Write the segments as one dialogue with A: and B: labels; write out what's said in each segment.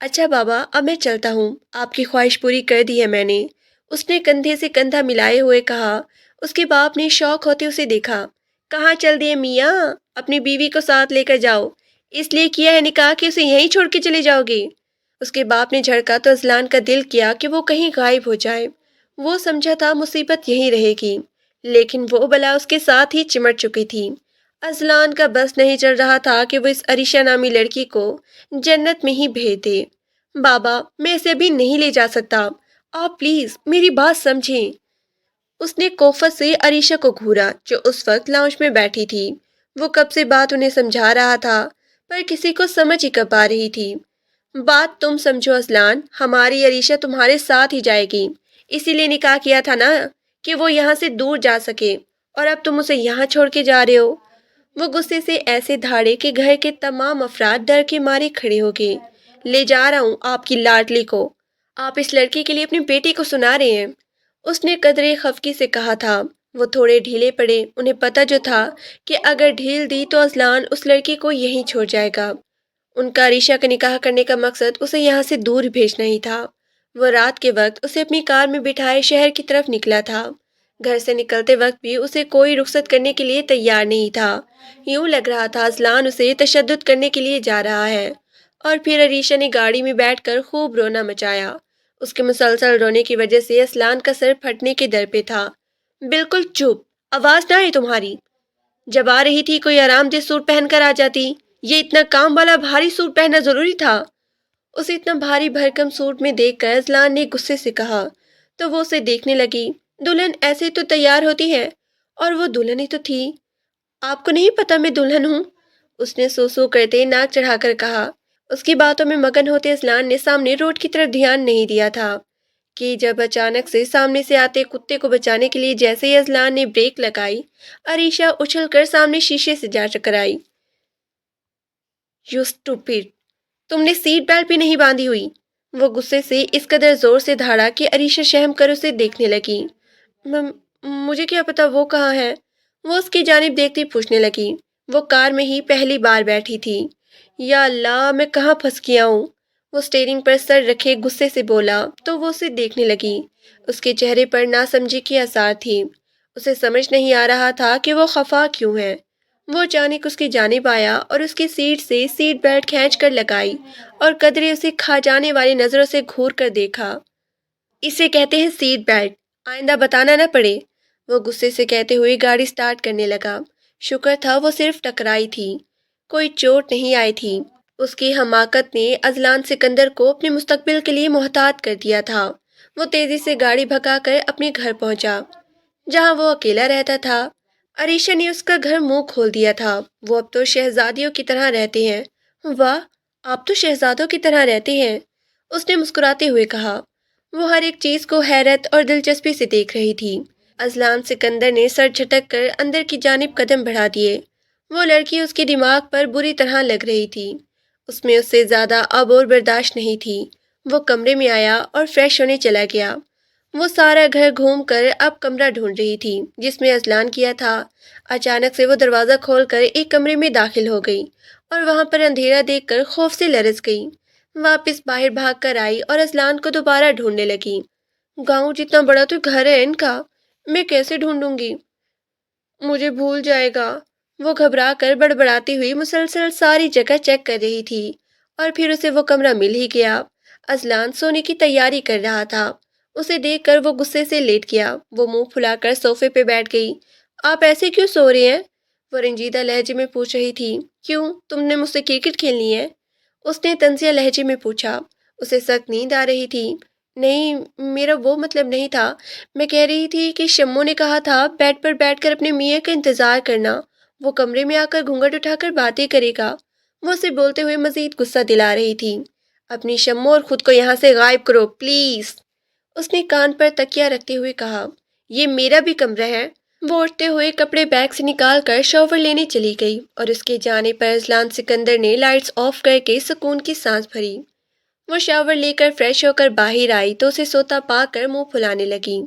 A: اچھا بابا، اب میں چلتا ہوں، آپ کی خواہش پوری کر دی ہے میں نے، اس نے کندھے سے کندھا ملائے ہوئے کہا۔ اس کے باپ نے شوق ہوتے اسے دیکھا۔ کہاں چل دیے میاں؟ اپنی بیوی کو ساتھ لے کر جاؤ، اس لیے کیا ہے نکاح کہ اسے یہیں چھوڑ کے چلے جاؤ گے؟ اس کے باپ نے جھڑکا تو اذلان کا دل کیا کہ وہ کہیں غائب ہو جائے۔ وہ سمجھا تھا مصیبت یہیں رہے گی، لیکن وہ بلا اس کے ساتھ ہی چمٹ چکی تھی۔ اذلان کا بس نہیں چل رہا تھا کہ وہ اس عریشہ نامی لڑکی کو جنت میں ہی بھیج دے۔ بابا، میں اسے ابھی نہیں لے جا سکتا، آپ پلیز میری بات سمجھیں۔ اس نے کوفت سے عریشہ کو گھورا جو اس وقت لاؤنج میں بیٹھی تھی۔ وہ کب سے بات انہیں سمجھا رہا تھا پر کسی کو سمجھ ہی کب آ رہی تھی۔ بات تم سمجھو اذلان، ہماری عریشہ تمہارے ساتھ ہی جائے گی، اسی لیے نکاح کیا تھا نا کہ وہ یہاں سے دور جا سکے، اور اب تم اسے یہاں چھوڑ کے جا رہے ہو۔ وہ غصے سے ایسے دھاڑے کہ گھر کے تمام افراد ڈر کے مارے کھڑے ہو گئے۔ لے جا رہا ہوں آپ کی لاڈلی کو، آپ اس لڑکی کے لیے اپنی بیٹی کو سنا رہے ہیں، اس نے قدرے خفگی سے کہا تھا۔ وہ تھوڑے ڈھیلے پڑے، انہیں پتہ جو تھا کہ اگر ڈھیل دی تو اذلان اس لڑکی کو یہیں چھوڑ جائے گا۔ ان کا عریشہ کا نکاح کرنے کا مقصد اسے یہاں سے دور بھیجنا ہی تھا۔ وہ رات کے وقت اسے اپنی کار میں بٹھائے شہر کی طرف نکلا تھا۔ گھر سے نکلتے وقت بھی اسے کوئی رخصت کرنے کے لیے تیار نہیں تھا۔ یوں لگ رہا تھا اذلان اسے تشدد کرنے کے لیے جا رہا ہے۔ اور پھر عریشہ نے گاڑی میں بیٹھ کر خوب رونا مچایا۔ اس کے مسلسل رونے کی وجہ سے اذلان کا سر پھٹنے کے در پہ تھا۔ بالکل چپ، آواز نہ آئے تمہاری۔ جب آ رہی تھی کوئی آرام دہ سوٹ پہن کر آ جاتی، یہ اتنا کام والا بھاری سوٹ پہننا ضروری تھا؟ اسے اتنا بھاری بھرکم سوٹ میں دیکھ کر اذلان نے غصے سے کہا تو وہ اسے دیکھنے لگی۔ دلہن ایسے تو تیار ہوتی ہے، اور وہ دلہن ہی تو تھی۔ آپ کو نہیں پتا میں دلہن ہوں؟ اس نے سو سو کرتے ناک چڑھا کر کہا۔ اس کی باتوں میں مگن ہوتے اذلان نے سامنے روڈ کی طرف دھیان نہیں دیا تھا کہ جب اچانک سے سامنے سے آتے کتے کو بچانے کے لیے جیسے ہی اذلان نے بریک لگائی، عریشہ اچھل کر سامنے شیشے سے جا ٹکرائی۔ یو اسٹوپڈ، تم نے سیٹ بیلٹ بھی نہیں باندھی ہوئی۔ وہ غصے سے اس قدر زور سے دھاڑا کہ عریشہ شہم کر اسے دیکھنے لگی۔ مجھے کیا پتا وہ کہاں ہے؟ وہ اس کی جانب دیکھتی پوچھنے لگی۔ وہ کار میں ہی پہلی بار بیٹھی تھی۔ یا اللہ، میں کہاں پھنس گیا ہوں؟ وہ سٹیئرنگ پر سر رکھے غصے سے بولا تو وہ اسے دیکھنے لگی۔ اس کے چہرے پر ناسمجھی کی آثار تھی۔ اسے سمجھ نہیں آ رہا تھا کہ وہ خفا کیوں ہے۔ وہ اچانک اس کی جانب آیا اور اس کی سیٹ سے سیٹ بیلٹ کھینچ کر لگائی اور قدرے اسے کھا جانے والی نظروں سے گھور کر دیکھا۔ اسے کہتے ہیں سیٹ بیلٹ، آئندہ بتانا نہ پڑے، وہ غصے سے کہتے ہوئے گاڑی سٹارٹ کرنے لگا۔ شکر تھا وہ صرف ٹکرائی تھی، کوئی چوٹ نہیں آئی تھی۔ اس کی حماقت نے اذلان سکندر کو اپنے مستقبل کے لیے محتاط کر دیا تھا۔ وہ تیزی سے گاڑی بھگا کر اپنے گھر پہنچا جہاں وہ اکیلا رہتا تھا۔ عریشہ نے اس کا گھر منہ کھول دیا تھا۔ وہ اب تو شہزادیوں کی طرح رہتے ہیں۔ واہ، آپ تو شہزادوں کی طرح رہتے ہیں، اس نے مسکراتے ہوئے کہا۔ وہ ہر ایک چیز کو حیرت اور دلچسپی سے دیکھ رہی تھی۔ اذلان سکندر نے سر جھٹک کر اندر کی جانب قدم بڑھا دیے۔ وہ لڑکی اس کے دماغ پر بری طرح لگ رہی تھی۔ اس میں اس سے زیادہ اب اور برداشت نہیں تھی۔ وہ کمرے میں آیا اور فریش ہونے چلا گیا۔ وہ سارا گھر گھوم کر اب کمرہ ڈھونڈ رہی تھی جس میں اذلان کیا تھا۔ اچانک سے وہ دروازہ کھول کر ایک کمرے میں داخل ہو گئی اور وہاں پر اندھیرا دیکھ کر خوف سے لرز گئی۔ واپس باہر بھاگ کر آئی اور اذلان کو دوبارہ ڈھونڈنے لگی۔ گاؤں جتنا بڑا تو گھر ہے ان کا، میں کیسے ڈھونڈوں گی؟ مجھے بھول جائے گا۔ وہ گھبرا کر بڑبڑاتی ہوئی مسلسل ساری جگہ چیک کر رہی تھی اور پھر اسے وہ کمرہ مل ہی گیا۔ اذلان سونے کی تیاری کر رہا تھا۔ اسے دیکھ کر وہ غصے سے لیٹ گیا۔ وہ منہ پھلا کر صوفے پہ بیٹھ گئی۔ آپ ایسے کیوں سو رہے ہیں؟ وہ رنجیدہ لہجے میں پوچھ رہی تھی۔ کیوں، تم نے مجھ سے کرکٹ کھیلنی ہے؟ اس نے طنزیہ لہجے میں پوچھا۔ اسے سخت نیند آ رہی تھی۔ نہیں، میرا وہ مطلب نہیں تھا، میں کہہ رہی تھی کہ شمو نے کہا تھا بیڈ پر بیٹھ کر اپنے میاں کا انتظار کرنا، وہ کمرے میں آ کر گھونگھٹ اٹھا کر باتیں کرے گا۔ وہ اسے بولتے ہوئے مزید غصہ دلا رہی تھی۔ اپنی شمو اور خود کو یہاں سے غائب کرو پلیز، اس نے کان پر تکیہ رکھتے ہوئے کہا۔ یہ میرا بھی کمرہ ہے۔ وہ اٹھتے ہوئے کپڑے بیگ سے نکال کر شاور لینے چلی گئی اور اس کے جانے پر اذلان سکندر نے لائٹس آف کر کے سکون کی سانس بھری۔ وہ شاور لے کر فریش ہو کر باہر آئی تو اسے سوتا پا کر منہ پھلانے لگی۔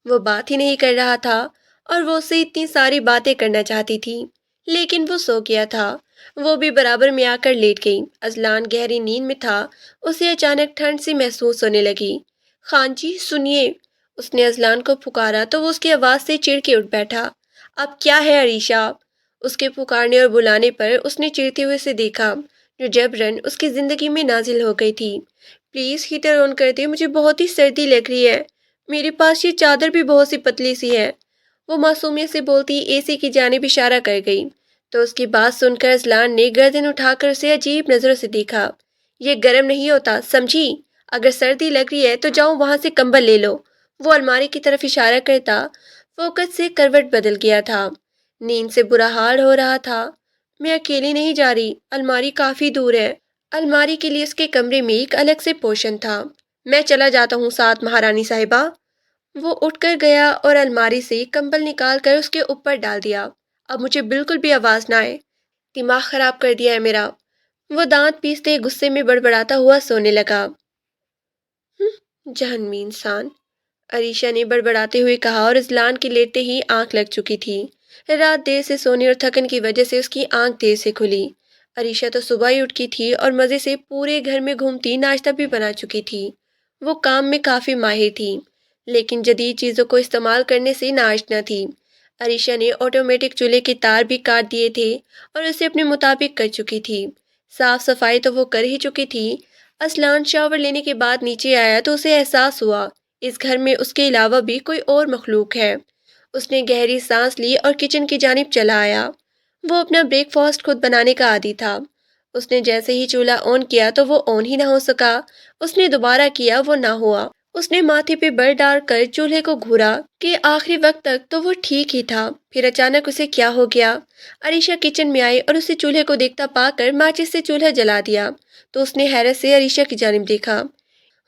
A: وہ بات ہی نہیں کر رہا تھا اور وہ اسے اتنی ساری باتیں کرنا چاہتی تھی، لیکن وہ سو گیا تھا۔ وہ بھی برابر میں آ کر لیٹ گئی۔ اذلان گہری نیند میں تھا، اسے اچانک ٹھنڈ سی محسوس ہونے لگی۔ خان جی سنیے، اس نے اذلان کو پکارا تو وہ اس کی آواز سے چڑ کے اٹھ بیٹھا۔ اب کیا ہے عریشہ؟ اس کے پکارنے اور بلانے پر اس نے چڑھتے ہوئے سے دیکھا جو جبرن اس کی زندگی میں نازل ہو گئی تھی۔ پلیز ہیٹر آن کر دے، مجھے بہت ہی سردی لگ رہی ہے، میرے پاس یہ چادر بھی بہت سی پتلی سی ہے، وہ معصومیت سے بولتی اے سی کی جانب اشارہ کر گئی۔ تو اس کی بات سن کر اذلان نے گردن اٹھا کر اسے عجیب نظروں سے دیکھا۔ یہ گرم نہیں ہوتا، سمجھی؟ اگر سردی لگ رہی ہے تو جاؤ وہاں سے کمبل لے لو۔ وہ الماری کی طرف اشارہ کرتا فوکس سے کروٹ بدل گیا تھا۔ نیند سے برا حال ہو رہا تھا۔ میں اکیلی نہیں جا رہی، الماری کافی دور ہے۔ الماری کے لیے اس کے کمرے میں ایک الگ سے پورشن تھا۔ میں چلا جاتا ہوں ساتھ مہارانی صاحبہ۔ وہ اٹھ کر گیا اور الماری سے کمبل نکال کر اس کے اوپر ڈال دیا۔ اب مجھے بالکل بھی آواز نہ آئے، دماغ خراب کر دیا ہے میرا۔ وہ دانت پیستے غصے میں بڑبڑاتا ہوا سونے لگا۔ جہنمی انسان، عریشہ نے بڑبڑاتے ہوئے کہا اور اذلان کے لیٹتے ہی آنکھ لگ چکی تھی۔ رات دیر سے سونے اور تھکن کی وجہ سے اس کی آنکھ دیر سے کھلی۔ عریشہ تو صبح ہی اٹھ کی تھی اور مزے سے پورے گھر میں گھومتی ناشتہ بھی بنا چکی تھی۔ وہ کام میں کافی ماہر تھی لیکن جدید چیزوں کو استعمال کرنے سے ناآشنا تھی۔ عریشہ نے آٹومیٹک چولہے کے تار بھی کاٹ دیے تھے اور اسے اپنے مطابق کر چکی تھی۔ صاف صفائی تو وہ کر ہی چکی تھی۔ اذلان شاور لینے کے بعد نیچے آیا تو اسے احساس ہوا اس گھر میں اس کے علاوہ بھی کوئی اور مخلوق ہے۔ اس نے گہری سانس لی اور کچن کی جانب چلا آیا۔ وہ اپنا بریک فاسٹ خود بنانے کا عادی تھا۔ اس نے جیسے ہی چولہا آن کیا تو وہ آن ہی نہ ہو سکا۔ اس نے دوبارہ کیا، وہ نہ ہوا۔ اس نے ماتھے پہ بر ڈال کر چولہے کو گھورا کہ آخری وقت تک تو وہ ٹھیک ہی تھا، پھر اچانک اسے کیا ہو گیا۔ عریشہ کچن میں آئی اور اسے چولہے کو دیکھتا پا کر ماچس سے چولہا جلا دیا تو اس نے حیرت سے عریشہ کی جانب دیکھا۔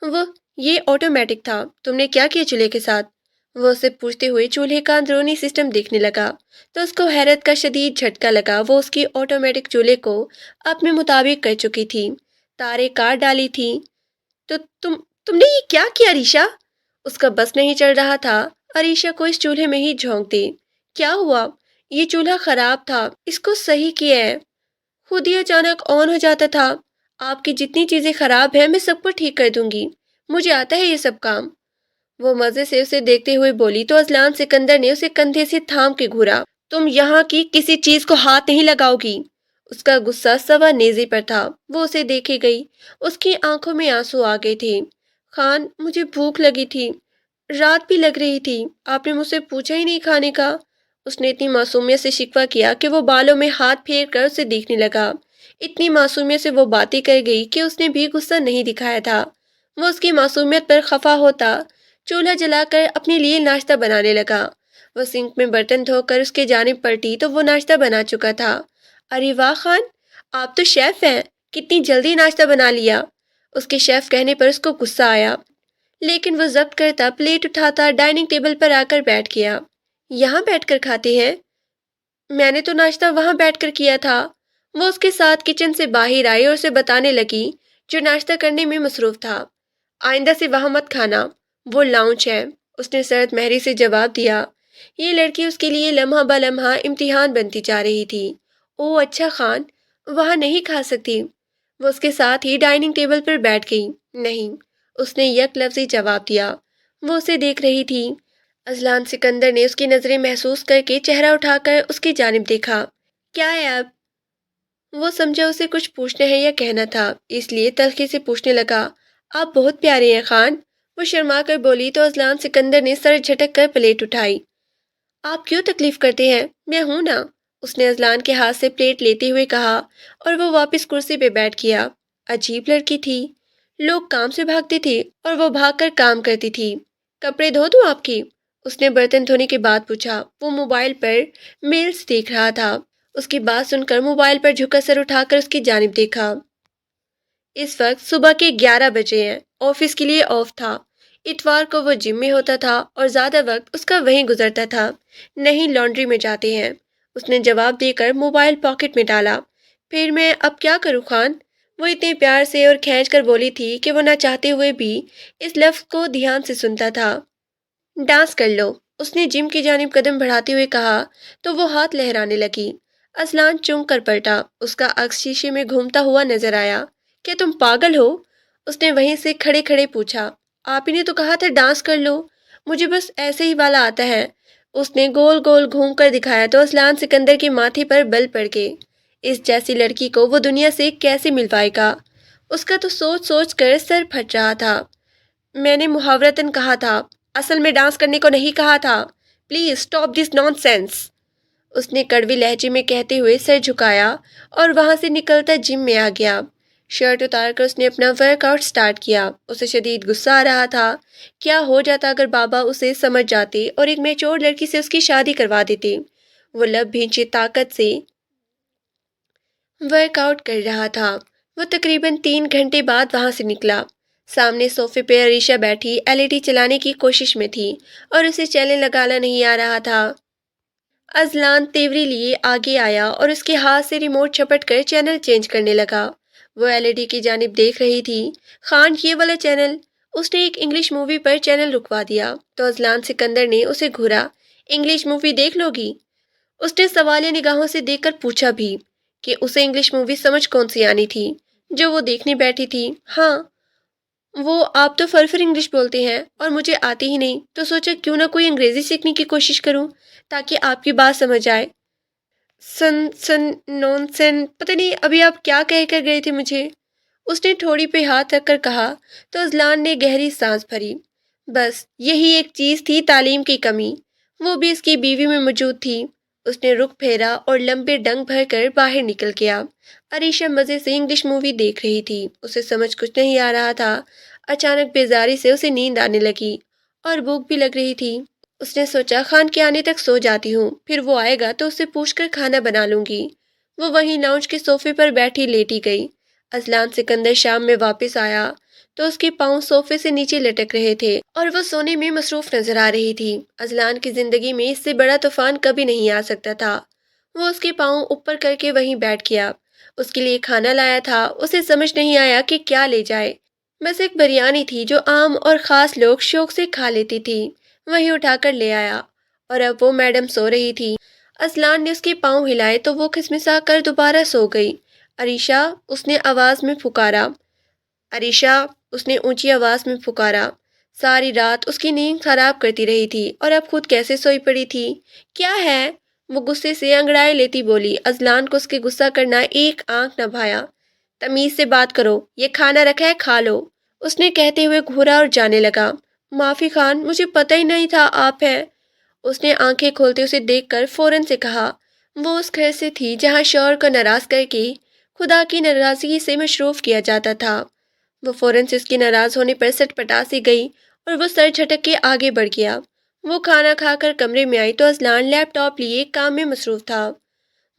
A: وہ یہ آٹومیٹک تھا، تم نے کیا کیا چولہے کے ساتھ؟ وہ اسے پوچھتے ہوئے چولہے کا اندرونی سسٹم دیکھنے لگا تو اس کو حیرت کا شدید جھٹکا لگا۔ وہ اس کی آٹومیٹک چولہے کو اپنے مطابق کر چکی تھی، تاریں کاٹ ڈالی تھی۔ تو تم نے یہ کیا کیا عریشہ؟ اس کا بس نہیں چل رہا تھا عریشہ کو اس چولہے میں ہی جھونک دے۔ کیا ہوا؟ یہ چولہا خراب تھا، اس کو صحیح کیا ہے، خود ہی اچانک آن ہو جاتا تھا۔ آپ کی جتنی چیزیں خراب ہیں میں سب کو ٹھیک کر دوں گی، مجھے آتا ہے یہ سب کام۔ وہ مزے سے اسے دیکھتے ہوئے بولی تو اذلان سکندر نے اسے کندھے سے تھام کے گھورا۔ تم یہاں کی کسی چیز کو ہاتھ نہیں لگاؤ گی۔ اس کا غصہ سوا نیزے پر تھا۔ وہ اسے دیکھے گئی، اس کی آنکھوں میں آنسو آ گئے تھے۔ خان، مجھے بھوک لگی تھی، رات بھی لگ رہی تھی، آپ نے مجھ سے پوچھا ہی نہیں کھانے کا۔ اس نے اتنی معصومیت سے شکوہ کیا کہ وہ بالوں میں ہاتھ پھیر کر اسے دیکھنے لگا۔ اتنی معصومیت سے وہ باتیں کر گئی کہ اس نے بھی غصہ نہیں دکھایا تھا۔ وہ اس کی معصومیت پر خفا ہوتا چولہا جلا کر اپنے لیے ناشتہ بنانے لگا۔ وہ سنک میں برتن دھو کر اس کے جانب پلٹی تو وہ ناشتہ بنا چکا تھا۔ ارے واہ خان، آپ تو شیف ہیں، کتنی جلدی ناشتہ بنا لیا۔ اس کے شیف کہنے پر اس کو غصہ آیا لیکن وہ ضبط کرتا پلیٹ اٹھاتا ڈائننگ ٹیبل پر آ کر بیٹھ گیا۔ یہاں بیٹھ کر کھاتے ہیں؟ میں نے تو ناشتہ وہاں بیٹھ کر کیا تھا۔ وہ اس کے ساتھ کچن سے باہر آئی اور اسے بتانے لگی جو ناشتہ کرنے میں مصروف تھا۔ آئندہ سے وہاں مت کھانا، وہ لاؤنج ہے، اس نے سرد مہری سے جواب دیا۔ یہ لڑکی اس کے لیے لمحہ بہ لمحہ امتحان بنتی جا رہی تھی۔ او اچھا خان، وہاں نہیں کھا سکتی۔ وہ اس کے ساتھ ہی ڈائننگ ٹیبل پر بیٹھ گئی۔ نہیں، اس نے یک لفظی جواب دیا۔ وہ اسے دیکھ رہی تھی۔ اذلان سکندر نے اس کی نظریں محسوس کر کے چہرہ اٹھا کر اس کی جانب دیکھا۔ کیا ہے اب؟ وہ سمجھا اسے کچھ پوچھنا ہے یا کہنا تھا، اس لیے تلخی سے پوچھنے لگا۔ آپ بہت پیارے ہیں خان، وہ شرما کر بولی تو اذلان سکندر نے سر جھٹک کر پلیٹ اٹھائی۔ آپ کیوں تکلیف کرتے ہیں، میں ہوں نا، اس نے اذلان کے ہاتھ سے پلیٹ لیتے ہوئے کہا اور وہ واپس کرسی پہ بیٹھ گیا۔ عجیب لڑکی تھی، لوگ کام سے بھاگتے تھے اور وہ بھاگ کر کام کرتی تھی۔ کپڑے دھو دوں آپ کی؟ اس نے برتن دھونے کے بعد پوچھا۔ وہ موبائل پر میلز دیکھ رہا تھا۔ اس کی بات سن کر موبائل پر جھکا سر اٹھا کر اس کی جانب دیکھا۔ اس وقت صبح کے 11 بجے ہیں، آفس کے لیے آف تھا۔ اتوار کو وہ جم میں ہوتا تھا اور زیادہ وقت اس کا وہیں گزرتا تھا۔ نہیں، لانڈری میں جاتے ہیں، اس نے جواب دے کر موبائل پاکٹ میں ڈالا۔ پھر میں اب کیا کروں خان؟ وہ اتنے پیار سے اور کھینچ کر بولی تھی کہ وہ نہ چاہتے ہوئے بھی اس لفظ کو دھیان سے سنتا تھا۔ ڈانس کر لو، اس نے جم کی جانب قدم بڑھاتے ہوئے کہا تو وہ ہاتھ لہرانے لگی۔ اصلان چونک کر پلٹا، اس کا عکس شیشے میں گھومتا ہوا نظر آیا۔ کیا تم پاگل ہو؟ اس نے وہیں سے کھڑے کھڑے پوچھا۔ آپ ہی نے تو کہا تھا ڈانس کر لو، مجھے بس ایسے ہی والا آتا ہے۔ اس نے گول گول گھوم کر دکھایا تو اصلان سکندر کے ماتھے پر بل پڑ گئے۔ اس جیسی لڑکی کو وہ دنیا سے کیسے ملوائے گا؟ اس کا تو سوچ سوچ کر سر پھٹ رہا تھا۔ میں نے محاورتاً کہا تھا، اصل میں ڈانس کرنے کو نہیں کہا تھا۔ Please stop this nonsense. اس نے کڑوی لہجے میں کہتے ہوئے سر جھکایا اور وہاں سے نکلتا جم میں آ گیا۔ شرٹ اتار کر اس نے اپنا ورک آؤٹ سٹارٹ کیا۔ اسے شدید غصہ آ رہا تھا۔ کیا ہو جاتا اگر بابا اسے سمجھ جاتے اور ایک میچور لڑکی سے اس کی شادی کروا دیتے؟ وہ لب بھینچے طاقت سے ورک آؤٹ کر رہا تھا۔ وہ تقریباً 3 گھنٹے بعد وہاں سے نکلا۔ سامنے صوفے پہ عریشہ بیٹھی LED چلانے کی کوشش میں تھی اور اسے چینل لگانا نہیں آ رہا تھا۔ اذلان تیوری لیے آگے آیا اور اس کے ہاتھ سے ریموٹ چھپٹ کر چینل چینج کرنے لگا۔ وہ LED کی جانب دیکھ رہی تھی۔ خان یہ والا چینل۔ اس نے ایک انگلش مووی پر چینل رکوا دیا تو اذلان سکندر نے اسے گھورا۔ انگلش مووی دیکھ لو گی؟ اس نے سوالیہ نگاہوں سے دیکھ کر پوچھا بھی کہ اسے انگلش مووی سمجھ کون سی آنی تھی جو وہ دیکھنے بیٹھی تھی۔ ہاں، وہ آپ تو فرفر انگلش بولتے ہیں اور مجھے آتی ہی نہیں، تو سوچا کیوں نہ کوئی انگریزی سیکھنے کی کوشش کروں تاکہ آپ کی بات سمجھ آئے۔ سن سن نون سن، پتہ نہیں ابھی آپ کیا کہہ کر گئے تھے مجھے؟ اس نے ٹھوڑی پہ ہاتھ رکھ کر کہا تو اذلان نے گہری سانس بھری۔ بس یہی ایک چیز تھی تعلیم کی کمی، وہ بھی اس کی بیوی میں موجود تھی۔ اس نے رخ پھیرا اور لمبے ڈنگ بھر کر باہر نکل گیا۔ عریشہ مزے سے انگلش مووی دیکھ رہی تھی۔ اسے سمجھ کچھ نہیں آ رہا تھا۔ اچانک بیزاری سے اسے نیند آنے لگی اور بھوک بھی لگ رہی تھی۔ اس نے سوچا خان کے آنے تک سو جاتی ہوں، پھر وہ آئے گا تو اس سے پوچھ کر کھانا بنا لوں گی۔ وہ وہیں لاؤنج کے صوفے پر بیٹھی لیٹی گئی۔ اذلان سکندر شام میں واپس آیا تو اس کے پاؤں صوفے سے نیچے لٹک رہے تھے اور وہ سونے میں مصروف نظر آ رہی تھی۔ اذلان کی زندگی میں اس سے بڑا طوفان کبھی نہیں آ سکتا تھا۔ وہ اس کے پاؤں اوپر کر کے وہیں بیٹھ گیا۔ اس کے لیے کھانا لایا تھا، اسے سمجھ نہیں آیا کہ کیا لے جائے۔ بس ایک بریانی تھی جو عام اور خاص لوگ شوق سے کھا لیتی تھی، وہی اٹھا کر لے آیا۔ اور اب وہ میڈم سو رہی تھی۔ اذلان نے اس کے پاؤں ہلائے تو وہ کھسمسا کر دوبارہ سو گئی۔ عریشہ، اس نے آواز میں پکارا۔ عریشہ، اس نے اونچی آواز میں پکارا۔ ساری رات اس کی نیند خراب کرتی رہی تھی اور اب خود کیسے سوئی پڑی تھی۔ کیا ہے؟ وہ غصے سے انگڑائے لیتی بولی۔ اذلان کو اس کے غصہ کرنا ایک آنکھ نہ بھایا۔ تمیز سے بات کرو، یہ کھانا رکھا ہے، کھا لو، اس نے کہتے ہوئے گھورا اور جانے لگا۔ معافی خان، مجھے پتہ ہی نہیں تھا آپ ہیں۔ اس نے آنکھیں کھولتے اسے دیکھ کر فوراً سے کہا۔ وہ اس گھر سے تھی جہاں شوہر کو ناراض کر کے خدا کی ناراضگی سے مصروف کیا جاتا تھا۔ وہ فوراً سے اس کے ناراض ہونے پر سٹ پٹا سی گئی اور وہ سر جھٹک کے آگے بڑھ گیا۔ وہ کھانا کھا کر کمرے میں آئی تو اذلان لیپ ٹاپ لیے کام میں مصروف تھا۔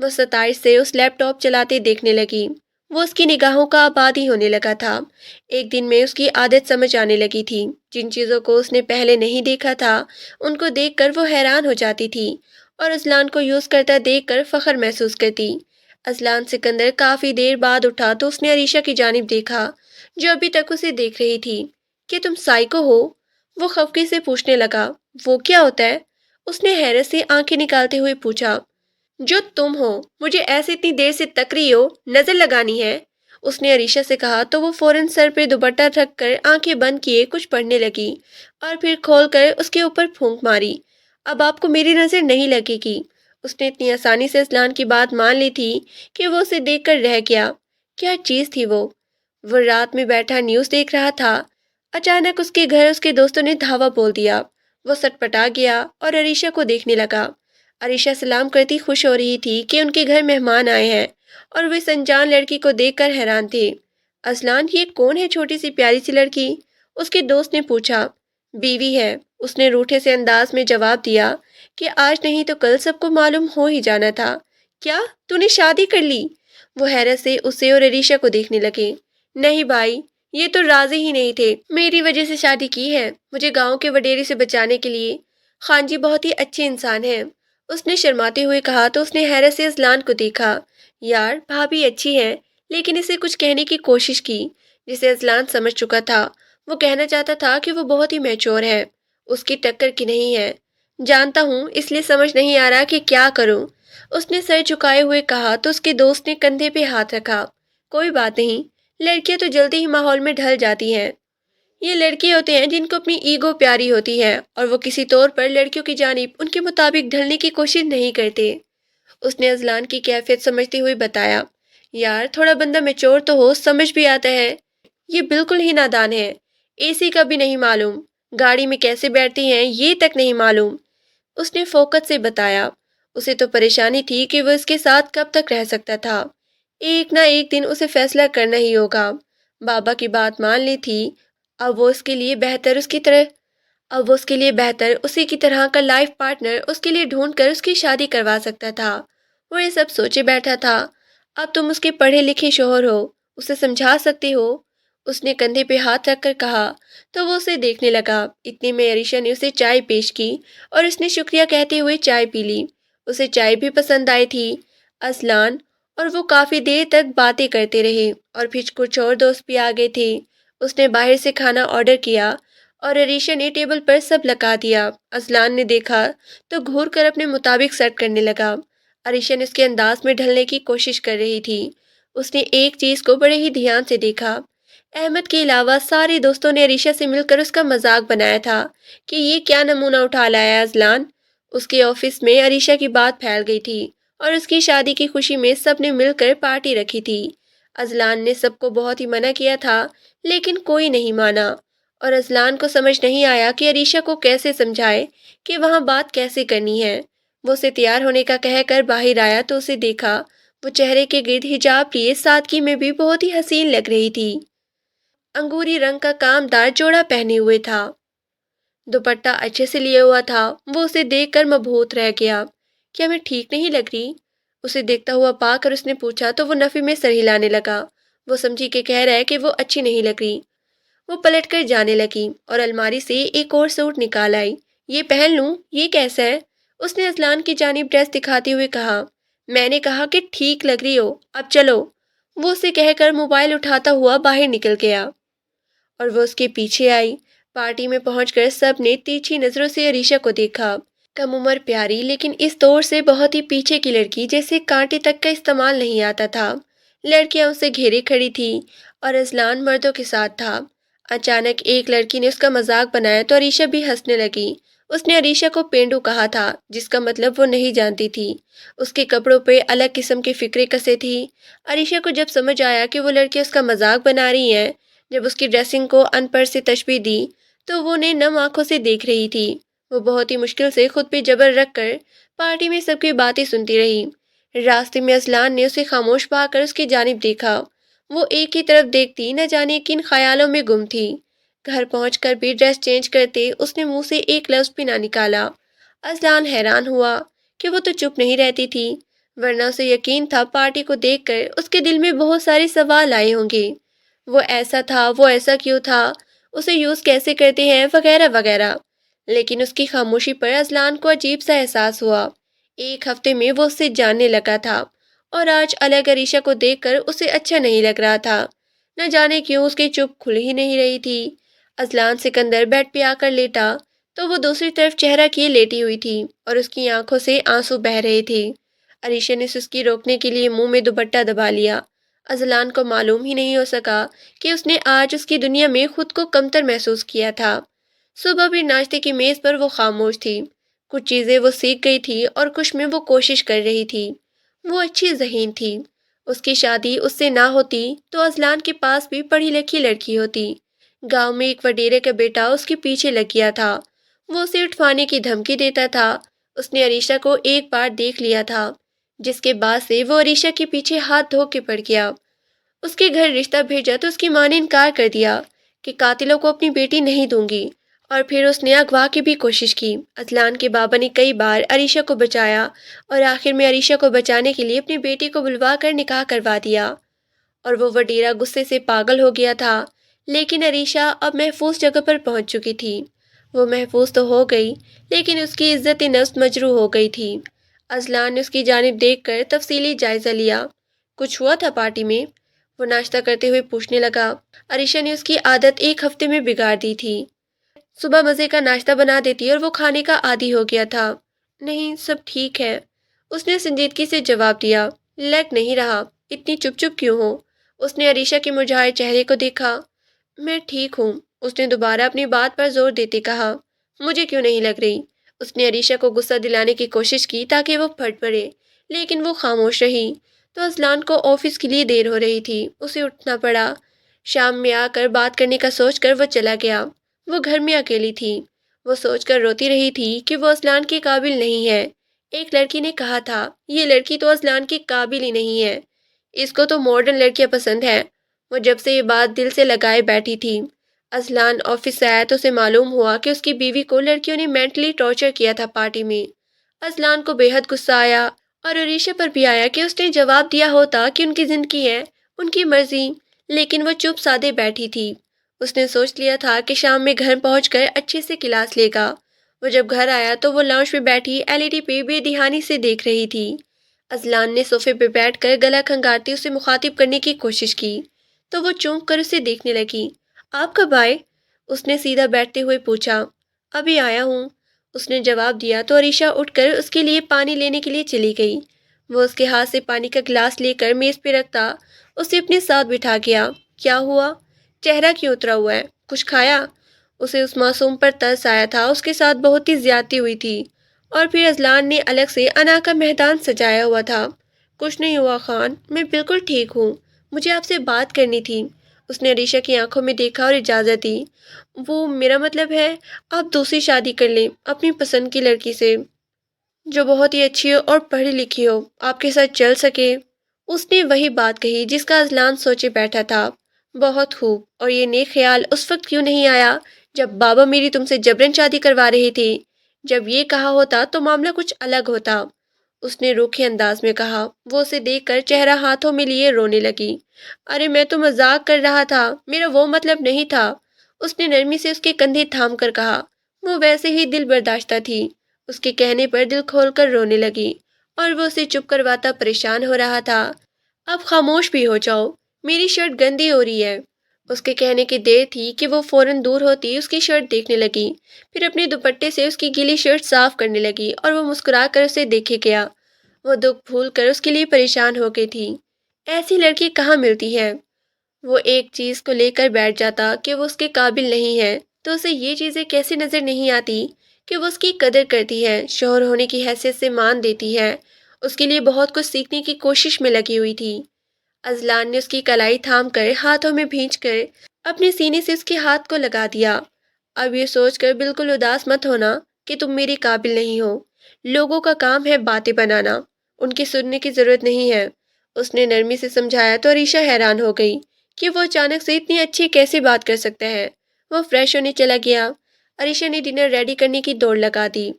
A: وہ ستائش سے اس لیپ ٹاپ چلاتے دیکھنے لگی۔ وہ اس کی نگاہوں کا عادی ہونے لگا تھا۔ ایک دن میں اس کی عادت سمجھ آنے لگی تھی۔ جن چیزوں کو اس نے پہلے نہیں دیکھا تھا ان کو دیکھ کر وہ حیران ہو جاتی تھی اور اذلان کو یوز کرتا دیکھ کر فخر محسوس کرتی۔ اذلان سکندر کافی دیر بعد اٹھا تو اس نے عریشہ کی جانب دیکھا جو ابھی تک اسے دیکھ رہی تھی۔ کہ تم سائیکو ہو؟ وہ خفگی سے پوچھنے لگا۔ وہ کیا ہوتا ہے؟ اس نے حیرت سے آنکھیں نکالتے ہوئے پوچھا۔ جو تم ہو، مجھے ایسے اتنی دیر سے تک رہی ہو، نظر لگانی ہے؟ اس نے عریشہ سے کہا تو وہ فوراً سر پہ دوپٹہ رکھ کر آنکھیں بند کیے کچھ پڑھنے لگی اور پھر کھول کر اس کے اوپر پھونک ماری۔ اب آپ کو میری نظر نہیں لگے گی۔ اس نے اتنی آسانی سے اذلان کی بات مان لی تھی کہ وہ اسے دیکھ کر رہ گیا۔ کیا چیز تھی وہ؟ وہ رات میں بیٹھا نیوز دیکھ رہا تھا۔ اچانک اس کے گھر اس کے دوستوں نے دھاوا بول دیا۔ وہ سٹ پٹا گیا اور عریشہ کو دیکھنے لگا۔ عریشہ سلام کرتی خوش ہو رہی تھی کہ ان کے گھر مہمان آئے ہیں اور وہ اس انجان لڑکی کو دیکھ کر حیران تھے۔ اذلان، یہ کون ہے چھوٹی سی پیاری سی لڑکی؟ اس کے دوست نے پوچھا۔ بیوی ہے، اس نے روٹھے سے انداز میں جواب دیا کہ آج نہیں تو کل سب کو معلوم ہو ہی جانا تھا۔ کیا تو نے شادی کر لی؟ وہ حیرت سے اسے اور عریشہ کو دیکھنے لگے۔ نہیں بھائی، یہ تو راضی ہی نہیں تھے، میری وجہ سے شادی کی ہے، مجھے گاؤں کے وڈیرے سے بچانے کے لیے۔ خان جی بہت ہی اچھے انسان ہیں، اس نے شرماتے ہوئے کہا تو اس نے حیرت سے اذلان کو دیکھا۔ یار بھابھی اچھی ہے، لیکن اسے کچھ کہنے کی کوشش کی جسے اذلان سمجھ چکا تھا۔ وہ کہنا چاہتا تھا کہ وہ بہت ہی میچور ہے، اس کی ٹکر کی نہیں ہے۔ جانتا ہوں، اس لیے سمجھ نہیں آ رہا کہ کیا کروں۔ اس نے سر جھکائے ہوئے کہا تو اس کے دوست نے کندھے پہ ہاتھ رکھا۔ کوئی بات نہیں، لڑکیاں تو جلدی ہی ماحول میں ڈھل جاتی ہیں۔ یہ لڑکے ہوتے ہیں جن کو اپنی ایگو پیاری ہوتی ہے اور وہ کسی طور پر لڑکیوں کی جانب ان کے مطابق ڈھلنے کی کوشش نہیں کرتے۔ اس نے اذلان کی کیفیت سمجھتے ہوئے بتایا، یار تھوڑا بندہ میچور تو ہو، سمجھ بھی آتا ہے۔ یہ بالکل ہی نادان ہے، اے سی کا بھی نہیں معلوم، گاڑی میں کیسے بیٹھتی ہیں یہ تک نہیں معلوم۔ اس نے فوقت سے بتایا۔ اسے تو پریشانی تھی کہ وہ اس کے ساتھ کب تک رہ سکتا تھا۔ ایک نہ ایک دن اسے فیصلہ کرنا ہی ہوگا۔ بابا کی بات مان لی تھی، اب وہ اس کے لیے بہتر اسی کی طرح کا لائف پارٹنر اس کے لیے ڈھونڈ کر اس کی شادی کروا سکتا تھا۔ وہ یہ سب سوچے بیٹھا تھا۔ اب تم اس کے پڑھے لکھے شوہر ہو، اسے سمجھا سکتے ہو، اس نے کندھے پہ ہاتھ رکھ کر کہا تو وہ اسے دیکھنے لگا۔ اتنے میں عریشہ نے اسے چائے پیش کی اور اس نے شکریہ کہتے ہوئے چائے پی لی۔ اسے چائے بھی پسند آئی تھی۔ اذلان اور وہ کافی دیر تک باتیں کرتے رہے اور پھر کچھ اور دوست بھی آ گئے تھے۔ اس نے باہر سے کھانا آرڈر کیا اور عریشہ نے ٹیبل پر سب لگا دیا۔ اذلان نے دیکھا تو گھور کر اپنے مطابق سیٹ کرنے لگا۔ عریشہ نے اس کے انداز میں ڈھلنے کی کوشش کر رہی تھی۔ اس نے ایک چیز کو بڑے ہی دھیان سے دیکھا۔ احمد کے علاوہ سارے دوستوں نے عریشہ سے مل کر اس کا مذاق بنایا تھا کہ یہ کیا نمونہ اٹھا لایا ہے اذلان۔ اس کے آفس میں عریشہ کی بات پھیل گئی تھی اور اس کی شادی کی خوشی میں سب نے مل کر پارٹی رکھی تھی۔ اذلان نے سب کو بہت ہی منع کیا تھا لیکن کوئی نہیں مانا اور اذلان کو سمجھ نہیں آیا کہ عریشہ کو کیسے سمجھائے کہ وہاں بات کیسے کرنی ہے۔ وہ اسے تیار ہونے کا کہہ کر باہر آیا تو اسے دیکھا وہ چہرے کے گرد حجاب لیے سادگی میں بھی بہت ہی حسین لگ رہی تھی۔ انگوری رنگ کا کامدار جوڑا پہنے ہوئے تھا، دوپٹہ اچھے سے لیا ہوا تھا۔ وہ اسے دیکھ کر مبہوت رہ گیا۔ کیا میں ٹھیک نہیں لگ رہی؟ اسے دیکھتا ہوا پا کر اس نے پوچھا تو وہ نفی میں سر ہلانے لگا۔ وہ سمجھی کہ کہہ رہا ہے کہ وہ اچھی نہیں لگ رہی۔ وہ پلٹ کر جانے لگی اور الماری سے ایک اور سوٹ نکال آئی۔ یہ پہن لوں؟ یہ کیسا ہے؟ اس نے اذلان کی جانب ڈریس دکھاتے ہوئے کہا۔ میں نے کہا کہ ٹھیک لگ رہی ہو، اب چلو۔ وہ اسے کہہ کر موبائل اٹھاتا ہوا باہر نکل گیا اور وہ اس کے پیچھے آئی۔ پارٹی میں پہنچ کر سب نے تیرچھی نظروں سے عریشہ کو دیکھا۔ کم عمر پیاری لیکن اس دور سے بہت ہی پیچھے کی لڑکی جیسے کانٹے تک کا استعمال نہیں آتا تھا۔ لڑکیاں اسے گھیرے کھڑی تھی اور اذلان مردوں کے ساتھ تھا۔ اچانک ایک لڑکی نے اس کا مذاق بنایا تو عریشہ بھی ہنسنے لگی۔ اس نے عریشہ کو پینڈو کہا تھا جس کا مطلب وہ نہیں جانتی تھی۔ اس کے کپڑوں پہ الگ قسم کی فکریں کسے تھی۔ عریشہ کو جب سمجھ آیا کہ وہ لڑکی اس کا مذاق بنا رہی ہیں، جب اس کی ڈریسنگ کو ان پڑھ سے تشبیہ دی تو وہ انہیں نم آنکھوں سے دیکھ رہی تھی۔ وہ بہت ہی مشکل سے خود پہ جبر رکھ کر پارٹی میں سب کی باتیں سنتی رہی۔ راستے میں اذلان نے اسے خاموش پا کر اس کی جانب دیکھا۔ وہ ایک ہی طرف دیکھتی نہ جانے کن خیالوں میں گم تھی۔ گھر پہنچ کر بھی ڈریس چینج کرتے اس نے منہ سے ایک لفظ بھی نہ نکالا۔ اذلان حیران ہوا کہ وہ تو چپ نہیں رہتی تھی، ورنہ اسے یقین تھا پارٹی کو دیکھ کر اس کے دل میں بہت سارے سوال آئے ہوں گے۔ وہ ایسا تھا، وہ ایسا کیوں تھا، اسے یوز کیسے کرتے ہیں، وغیرہ وغیرہ۔ لیکن اس کی خاموشی پر اذلان کو عجیب سا احساس ہوا۔ ایک ہفتے میں وہ اس سے جاننے لگا تھا اور آج الگ عریشہ کو دیکھ کر اسے اچھا نہیں لگ رہا تھا۔ نہ جانے کیوں اس کی چپ کھل ہی نہیں رہی تھی۔ اذلان سکندر بیڈ پہ آ کر لیٹا تو وہ دوسری طرف چہرہ کیے لیٹی ہوئی تھی اور اس کی آنکھوں سے آنسو بہہ رہے تھے۔ عریشہ نے سسکی روکنے کے لیے منہ میں دوپٹہ دبا لیا۔ اذلان کو معلوم ہی نہیں ہو سکا کہ اس نے آج اس کی دنیا میں خود کو کمتر محسوس کیا تھا۔ صبح بھی ناشتے کی میز پر وہ خاموش تھی۔ کچھ چیزیں وہ سیکھ گئی تھی اور کچھ میں وہ کوشش کر رہی تھی۔ وہ اچھی ذہین تھی۔ اس کی شادی اس سے نہ ہوتی تو اذلان کے پاس بھی پڑھی لکھی لڑکی ہوتی۔ گاؤں میں ایک وڈیرے کا بیٹا اس کے پیچھے لگ گیا تھا۔ وہ اسے اٹھوانے کی دھمکی دیتا تھا۔ اس نے عریشہ کو ایک بار دیکھ لیا تھا جس کے بعد سے وہ عریشہ کے پیچھے ہاتھ دھو کے پڑ گیا۔ اس کے گھر رشتہ بھیجا تو اس کی ماں نے انکار کر دیا کہ قاتلوں کو اپنی بیٹی نہیں دوں گی، اور پھر اس نے اغوا کی بھی کوشش کی۔ اذلان کے بابا نے کئی بار عریشہ کو بچایا اور آخر میں عریشہ کو بچانے کے لیے اپنی بیٹی کو بلوا کر نکاح کروا دیا اور وہ وڈیرا غصے سے پاگل ہو گیا تھا۔ لیکن عریشہ اب محفوظ جگہ پر پہنچ چکی تھی۔ وہ محفوظ تو ہو گئی لیکن اس کی عزت نفس مجروح ہو گئی تھی۔ اذلان نے اس کی جانب دیکھ کر تفصیلی جائزہ لیا۔ کچھ ہوا تھا پارٹی میں؟ وہ ناشتہ کرتے ہوئے پوچھنے لگا۔ عریشہ نے اس کی عادت ایک ہفتے میں بگاڑ دی تھی۔ صبح مزے کا ناشتہ بنا دیتی اور وہ کھانے کا عادی ہو گیا تھا۔ نہیں، سب ٹھیک ہے۔ اس نے سنجیدگی سے جواب دیا۔ لگ نہیں رہا، اتنی چپ چپ کیوں ہو؟ اس نے عریشہ کے مرجھائے چہرے کو دیکھا۔ میں ٹھیک ہوں، اس نے دوبارہ اپنی بات پر زور دیتے کہا۔ مجھے کیوں نہیں لگ رہی؟ اس نے عریشہ کو غصہ دلانے کی کوشش کی تاکہ وہ پھٹ پڑے، لیکن وہ خاموش رہی۔ تو اذلان کو آفس کے لیے دیر ہو رہی تھی، اسے اٹھنا پڑا۔ شام میں آ کر بات کرنے کا سوچ کر وہ چلا گیا۔ وہ گھر میں اکیلی تھی، وہ سوچ کر روتی رہی تھی کہ وہ اذلان کے قابل نہیں ہے۔ ایک لڑکی نے کہا تھا، یہ لڑکی تو اذلان کے قابل ہی نہیں ہے، اس کو تو ماڈرن لڑکیاں پسند ہیں۔ وہ جب سے یہ بات دل سے لگائے بیٹھی تھی۔ اذلان آفس سے آیا تو اسے معلوم ہوا کہ اس کی بیوی کو لڑکیوں نے مینٹلی ٹارچر کیا تھا پارٹی میں۔ اذلان کو بے حد غصہ آیا اور عریشہ پر بھی آیا کہ اس نے جواب دیا ہوتا کہ ان کی زندگی ہے، ان کی مرضی، لیکن وہ چپ سادے بیٹھی تھی۔ اس نے سوچ لیا تھا کہ شام میں گھر پہنچ کر اچھے سے کلاس لے گا۔ وہ جب گھر آیا تو وہ لاؤنج میں بیٹھی LED پہ بے دھیانی سے دیکھ رہی تھی۔ اذلان نے صوفے پہ بیٹھ کر گلا کھنگارتی اسے مخاطب کرنے کی کوشش کی تو وہ چونک کر اسے دیکھنے لگی۔ آپ کب آئے؟ اس نے سیدھا بیٹھتے ہوئے پوچھا۔ ابھی آیا ہوں، اس نے جواب دیا تو عریشہ اٹھ کر اس کے لیے پانی لینے کے لیے چلی گئی۔ وہ اس کے ہاتھ سے پانی کا گلاس لے کر میز پہ رکھتا اسے اپنے ساتھ بٹھا گیا۔ کیا ہوا؟ چہرہ کیوں اترا ہوا ہے؟ کچھ کھایا؟ اسے اس معصوم پر ترس آیا تھا، اس کے ساتھ بہت ہی زیادتی ہوئی تھی۔ اور پھر اذلان نے الگ سے انا کا میدان سجایا ہوا تھا۔ کچھ نہیں ہوا خان، میں بالکل ٹھیک ہوں، مجھے آپ سے بات کرنی تھی۔ اس نے عریشہ کی آنکھوں میں دیکھا اور اجازت دی۔ وہ میرا مطلب ہے آپ دوسری شادی کر لیں اپنی پسند کی لڑکی سے، جو بہت ہی اچھی ہو اور پڑھی لکھی ہو، آپ کے ساتھ چل سکے۔ اس نے وہی بات کہی جس کا اذلان سوچے بیٹھا تھا۔ بہت خوب، اور یہ نیک خیال اس وقت کیوں نہیں آیا جب بابا میری تم سے جبرن شادی کروا رہے تھے؟ جب یہ کہا ہوتا تو معاملہ کچھ الگ ہوتا، اس نے روکھے انداز میں کہا۔ وہ اسے دیکھ کر چہرہ ہاتھوں میں لیے رونے لگی۔ ارے میں تو مذاق کر رہا تھا، میرا وہ مطلب نہیں تھا، اس نے نرمی سے اس کے کندھے تھام کر کہا۔ وہ ویسے ہی دل برداشتہ تھی، اس کے کہنے پر دل کھول کر رونے لگی اور وہ اسے چپ کرواتا پریشان ہو رہا تھا۔ اب خاموش بھی ہو جاؤ، میری شرٹ گندی ہو رہی ہے۔ اس کے کہنے کی دیر تھی کہ وہ فوراً دور ہوتی اس کی شرٹ دیکھنے لگی، پھر اپنے دوپٹے سے اس کی گیلی شرٹ صاف کرنے لگی اور وہ مسکرا کر اسے دیکھے گیا۔ وہ دکھ بھول کر اس کے لیے پریشان ہو گئی تھی۔ ایسی لڑکی کہاں ملتی ہے؟ وہ ایک چیز کو لے کر بیٹھ جاتا کہ وہ اس کے قابل نہیں ہے، تو اسے یہ چیزیں کیسے نظر نہیں آتی کہ وہ اس کی قدر کرتی ہے، شوہر ہونے کی حیثیت سے مان دیتی ہے، اس کے لیے بہت کچھ سیکھنے کی کوشش میں لگی ہوئی تھی۔ اذلان نے اس کی کلائی تھام کر ہاتھوں میں بھینچ کر اپنے سینے سے اس کے ہاتھ کو لگا دیا۔ اب یہ سوچ کر بالکل اداس مت ہونا کہ تم میری قابل نہیں ہو، لوگوں کا کام ہے باتیں بنانا، ان کی سننے کی ضرورت نہیں ہے، اس نے نرمی سے سمجھایا تو عریشہ حیران ہو گئی کہ وہ اچانک سے اتنی اچھی کیسے بات کر سکتا ہے۔ وہ فریش ہونے چلا گیا۔ عریشہ نے ڈنر ریڈی کرنے کی دوڑ لگا دی۔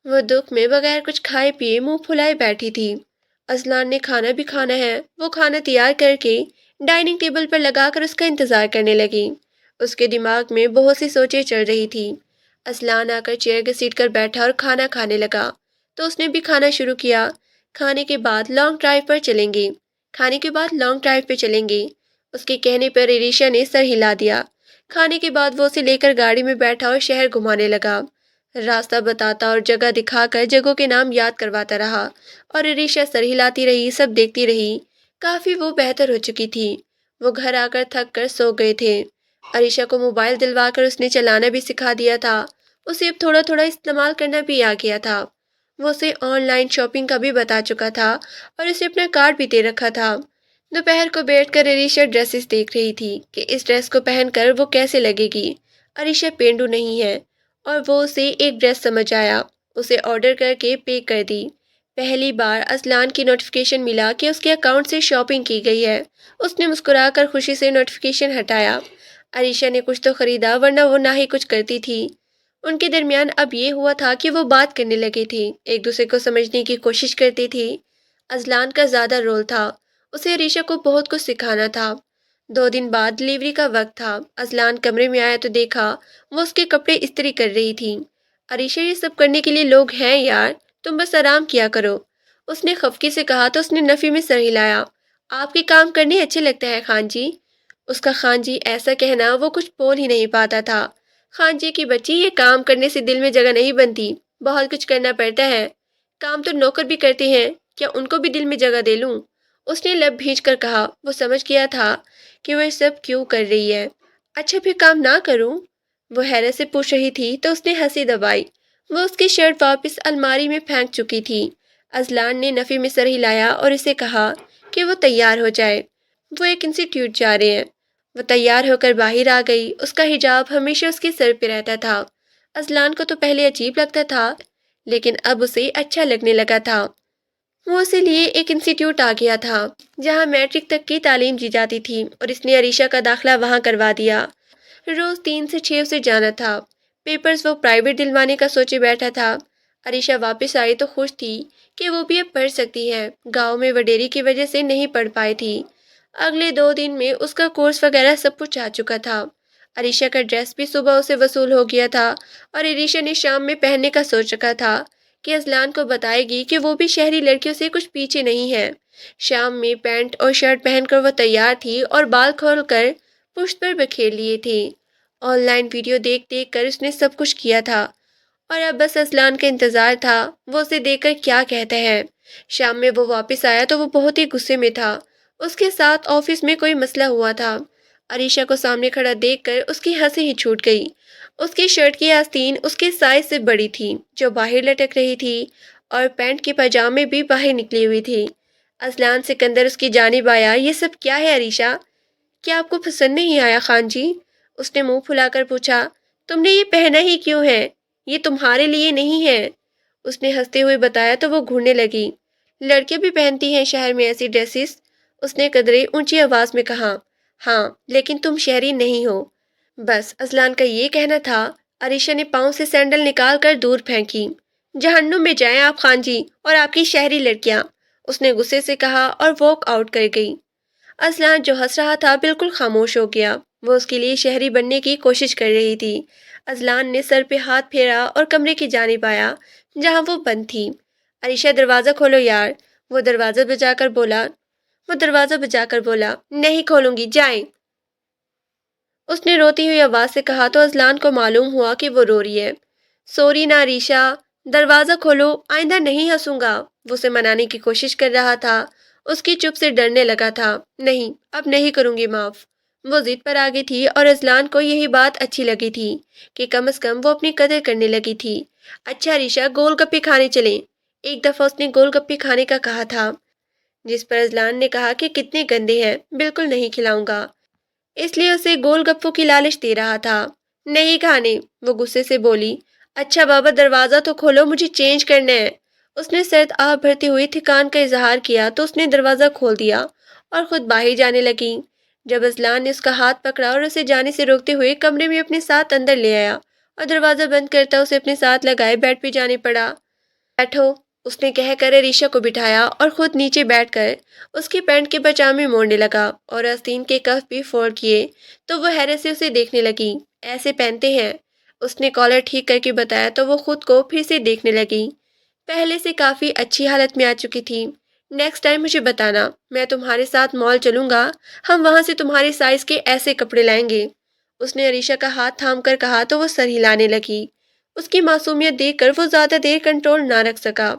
A: وہ دکھ میں بغیر کچھ کھائے پیے منہ پھلائے بیٹھی تھی۔ اذلان نے کھانا بھی کھانا ہے، وہ کھانا تیار کر کے ڈائننگ ٹیبل پر لگا کر اس کا انتظار کرنے لگی۔ اس کے دماغ میں بہت سی سوچیں چل رہی تھی۔ اذلان آ کر چیئر گھسیٹ کر بیٹھا اور کھانا کھانے لگا تو اس نے بھی کھانا شروع کیا۔ کھانے کے بعد لانگ ڈرائیو پر چلیں گے، کھانے کے بعد لانگ ڈرائیو پہ چلیں گے، اس کے کہنے پر عریشہ نے سر ہلا دیا۔ کھانے کے بعد وہ اسے لے کر گاڑی میں بیٹھا اور شہر گھمانے لگا، راستہ بتاتا اور جگہ دکھا کر جگہوں کے نام یاد کرواتا رہا اور عریشہ سر ہلاتی رہی، سب دیکھتی رہی۔ کافی وہ بہتر ہو چکی تھی، وہ گھر آ کر تھک کر سو گئے تھے۔ عریشہ کو موبائل دلوا کر اس نے چلانا بھی سکھا دیا تھا، اسے اب تھوڑا تھوڑا استعمال کرنا بھی آ گیا تھا۔ وہ اسے آن لائن شاپنگ کا بھی بتا چکا تھا اور اسے اپنا کارڈ بھی دے رکھا تھا۔ دوپہر کو بیٹھ کر عریشہ ڈریسز دیکھ رہی تھی کہ اس ڈریس کو پہن کر وہ کیسے لگے گی۔ عریشہ پینڈو نہیں ہے اور وہ اسے ایک ڈریس سمجھ آیا، اسے آرڈر کر کے پے کر دی۔ پہلی بار اذلان کی نوٹیفیکیشن ملا کہ اس کے اکاؤنٹ سے شاپنگ کی گئی ہے، اس نے مسکرا کر خوشی سے نوٹیفیکیشن ہٹایا۔ عریشہ نے کچھ تو خریدا ورنہ وہ نہ ہی کچھ کرتی تھی۔ ان کے درمیان اب یہ ہوا تھا کہ وہ بات کرنے لگی تھی، ایک دوسرے کو سمجھنے کی کوشش کرتی تھی۔ اذلان کا زیادہ رول تھا، اسے عریشہ کو بہت کچھ سکھانا تھا۔ 2 دن بعد ڈلیوری کا وقت تھا۔ اذلان کمرے میں آیا تو دیکھا وہ اس کے کپڑے استری کر رہی تھی۔ عریشہ یہ سب کرنے کے لیے لوگ ہیں یار، تم بس آرام کیا کرو، اس نے خفگی سے کہا تو اس نے نفی میں سر ہلایا۔ آپ کے کام کرنے اچھے لگتا ہے خان جی۔ اس کا خان جی ایسا کہنا وہ کچھ بول ہی نہیں پاتا تھا۔ خان جی کی بچی، یہ کام کرنے سے دل میں جگہ نہیں بنتی، بہت کچھ کرنا پڑتا ہے۔ کام تو نوکر بھی کرتے ہیں، کیا ان کو بھی دل میں جگہ دے لوں؟ اس نے لب بھیج کر کہا۔ وہ سمجھ گیا تھا کہ وہ یہ سب کیوں کر رہی ہے۔ اچھا پھر کام نہ کروں؟ وہ حیرت سے پوچھ رہی تھی تو اس نے ہنسی دبائی۔ وہ اس کی شرٹ واپس الماری میں پھینک چکی تھی۔ اذلان نے نفی میں سر ہلایا اور اسے کہا کہ وہ تیار ہو جائے، وہ ایک انسٹیٹیوٹ جا رہے ہیں۔ وہ تیار ہو کر باہر آ گئی۔ اس کا حجاب ہمیشہ اس کے سر پہ رہتا تھا۔ اذلان کو تو پہلے عجیب لگتا تھا، لیکن اب اسے اچھا لگنے لگا تھا۔ وہ اسے لیے ایک انسٹیٹیوٹ آ گیا تھا جہاں میٹرک تک کی تعلیم دی جاتی تھی، اور اس نے عریشہ کا داخلہ وہاں کروا دیا۔ روز 3 سے 6 اسے جانا تھا۔ پیپرز وہ پرائیویٹ دلوانے کا سوچے بیٹھا تھا۔ عریشہ واپس آئی تو خوش تھی کہ وہ بھی اب پڑھ سکتی ہے۔ گاؤں میں وڈیری کی وجہ سے نہیں پڑھ پائی تھی۔ اگلے 2 دن میں اس کا کورس وغیرہ سب کچھ آ چکا تھا۔ عریشہ کا ڈریس بھی صبح اسے وصول ہو گیا تھا، اور عریشہ نے شام میں پہننے کا سوچ رکھا تھا کہ اذلان کو بتائے گی کہ وہ بھی شہری لڑکیوں سے کچھ پیچھے نہیں ہے۔ شام میں پینٹ اور شرٹ پہن کر وہ تیار تھی اور بال کھول کر پشت پر بکھیر لیے تھے۔ آن لائن ویڈیو دیکھ دیکھ کر اس نے سب کچھ کیا تھا، اور اب بس اذلان کا انتظار تھا وہ اسے دیکھ کر کیا کہتا ہے۔ شام میں وہ واپس آیا تو وہ بہت ہی غصے میں تھا۔ اس کے ساتھ آفس میں کوئی مسئلہ ہوا تھا۔ عریشہ کو سامنے کھڑا دیکھ کر اس کی ہنسی ہی چھوٹ گئی۔ اس کی شرٹ کی آستین اس کے سائز سے بڑی تھی جو باہر لٹک رہی تھی، اور پینٹ کے پاجامے بھی باہر نکلی ہوئی تھی۔ اذلان سکندر اس کی جانب آیا۔ یہ سب کیا ہے عریشہ؟ کیا آپ کو پسند نہیں آیا خان جی؟ اس نے منہ پھلا کر پوچھا۔ تم نے یہ پہنا ہی کیوں ہے؟ یہ تمہارے لیے نہیں ہے، اس نے ہنستے ہوئے بتایا تو وہ گھورنے لگی۔ لڑکیاں بھی پہنتی ہیں شہر میں ایسی ڈریسز، اس نے قدرے اونچی آواز میں کہا۔ ہاں لیکن تم شہری نہیں ہو۔ بس اذلان کا یہ کہنا تھا۔ عریشہ نے پاؤں سے سینڈل نکال کر دور پھینکی۔ جہنم میں جائیں آپ خان جی اور آپ کی شہری لڑکیاں، اس نے غصے سے کہا اور واک آؤٹ کر گئی۔ اذلان جو ہنس رہا تھا بالکل خاموش ہو گیا۔ وہ اس کے لیے شہری بننے کی کوشش کر رہی تھی۔ اذلان نے سر پہ ہاتھ پھیرا اور کمرے کی جانب آیا جہاں وہ بند تھی۔ عریشہ دروازہ کھولو یار، وہ دروازہ بجا کر بولا۔ نہیں کھولوں گی، جائیں، اس نے روتی ہوئی آواز سے کہا تو اذلان کو معلوم ہوا کہ وہ رو رہی ہے۔ سوری نا عریشہ، دروازہ کھولو، آئندہ نہیں ہنسوں گا، وہ اسے منانے کی کوشش کر رہا تھا۔ اس کی چپ سے ڈرنے لگا تھا۔ نہیں، اب نہیں کروں گی معاف۔ وہ ضد پر آگئی تھی اور اذلان کو یہی بات اچھی لگی تھی کہ کم از کم وہ اپنی قدر کرنے لگی تھی۔ اچھا عریشہ، گول گپے کھانے چلیں، ایک دفعہ اس نے گول گپے کھانے کا کہا تھا، جس پر اذلان نے کہا کہ کتنے گندے ہیں، بالکل نہیں کھلاؤں گا، اس لیے اسے گول گپوں کی لالچ دے رہا تھا۔ نہیں کھانے، وہ غصے سے بولی۔ اچھا بابا دروازہ تو کھولو، مجھے چینج کرنا ہے، اس نے سرد آہ بھرتے ہوئے تھکان کا اظہار کیا تو اس نے دروازہ کھول دیا اور خود باہر جانے لگی۔ جب اذلان نے اس کا ہاتھ پکڑا اور اسے جانے سے روکتے ہوئے کمرے میں اپنے ساتھ اندر لے آیا اور دروازہ بند کرتا اسے اپنے ساتھ لگائے بیڈ پہ جانے پڑا۔ بیٹھو، اس نے کہہ کر عریشہ کو بٹھایا اور خود نیچے بیٹھ کر اس کی پینٹ کے پاجامے موڑنے لگا اور آستین کے کف بھی فولڈ کیے تو وہ حیرت سے اسے دیکھنے لگی۔ ایسے پہنتے ہیں، اس نے کالر ٹھیک کر کے بتایا تو وہ خود کو پھر سے دیکھنے لگی۔ پہلے سے کافی اچھی حالت میں آ چکی تھی۔ نیکسٹ ٹائم مجھے بتانا، میں تمہارے ساتھ مال چلوں گا، ہم وہاں سے تمہارے سائز کے ایسے کپڑے لائیں گے، اس نے عریشہ کا ہاتھ تھام کر کہا تو وہ سر ہلانے لگی۔ اس کی معصومیت دیکھ کر وہ زیادہ دیر کنٹرول نہ رکھ سکا